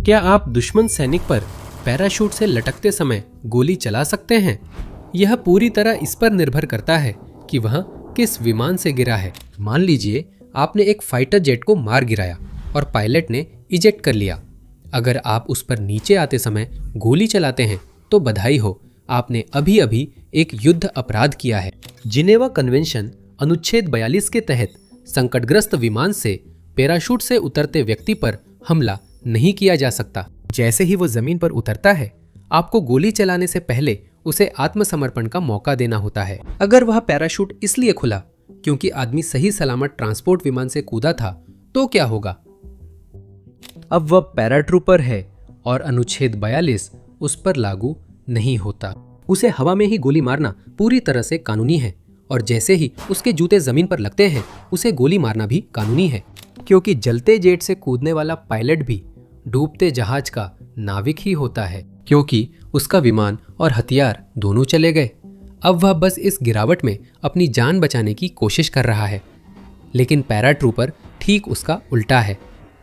क्या आप दुश्मन सैनिक पर पैराशूट से लटकते समय गोली चला सकते हैं? यह पूरी तरह इस पर निर्भर करता है कि वह किस विमान से गिरा है। मान लीजिए आपने एक फाइटर जेट को मार गिराया और पायलट ने इजेक्ट कर लिया। अगर आप उस पर नीचे आते समय गोली चलाते हैं तो बधाई हो, आपने अभी अभी एक युद्ध अपराध किया है। जिनेवा कन्वेंशन अनुच्छेद 42 के तहत संकटग्रस्त विमान से पैराशूट से उतरते व्यक्ति पर हमला नहीं किया जा सकता। जैसे ही वो जमीन पर उतरता है, आपको गोली चलाने से पहले उसे आत्मसमर्पण का मौका देना होता है। अगर वह पैराशूट इसलिए खुला क्योंकि आदमी सही सलामत ट्रांसपोर्ट विमान से कूदा था, तो क्या होगा? अब वह पैराट्रूपर है और अनुच्छेद 42 उस पर लागू नहीं होता। उसे हवा में ही गोली मारना पूरी तरह से कानूनी है और जैसे ही उसके जूते जमीन पर लगते हैं, उसे गोली मारना भी कानूनी है, क्योंकि जलते जेट से कूदने वाला पायलट भी डूबते जहाज का नाविक ही होता है, क्योंकि उसका विमान और हथियार दोनों चले गए। अब वह बस इस गिरावट में अपनी जान बचाने की कोशिश कर रहा है, लेकिन पैराट्रूपर ठीक उसका उल्टा है,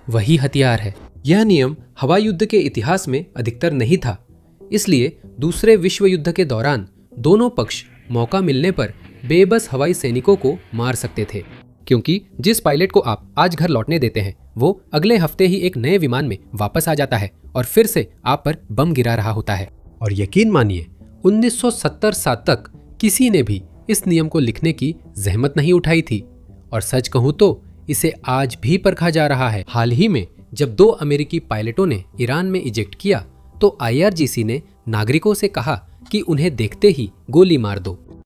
वही हथियार है। यह नियम हवाई युद्ध के इतिहास में अधिकतर नहीं था, इसलिए दूसरे विश्व युद्ध के दौरान दोनों पक्ष मौका मिलने पर बेबस हवाई सैनिकों को मार सकते थे, क्योंकि जिस पायलट को आप आज घर लौटने देते हैं, वो अगले हफ्ते ही एक नए विमान में वापस आ जाता है और फिर से आप पर बम गिरा रहा होता है। और यकीन मानिए 1970 तक किसी ने भी इस नियम को लिखने की जहमत नहीं उठाई थी, और सच कहूं तो इसे आज भी परखा जा रहा है। हाल ही में जब 2 अमेरिकी पायलटों ने ईरान में इजेक्ट किया, तो IRGC ने नागरिकों से कहा कि उन्हें देखते ही गोली मार दो।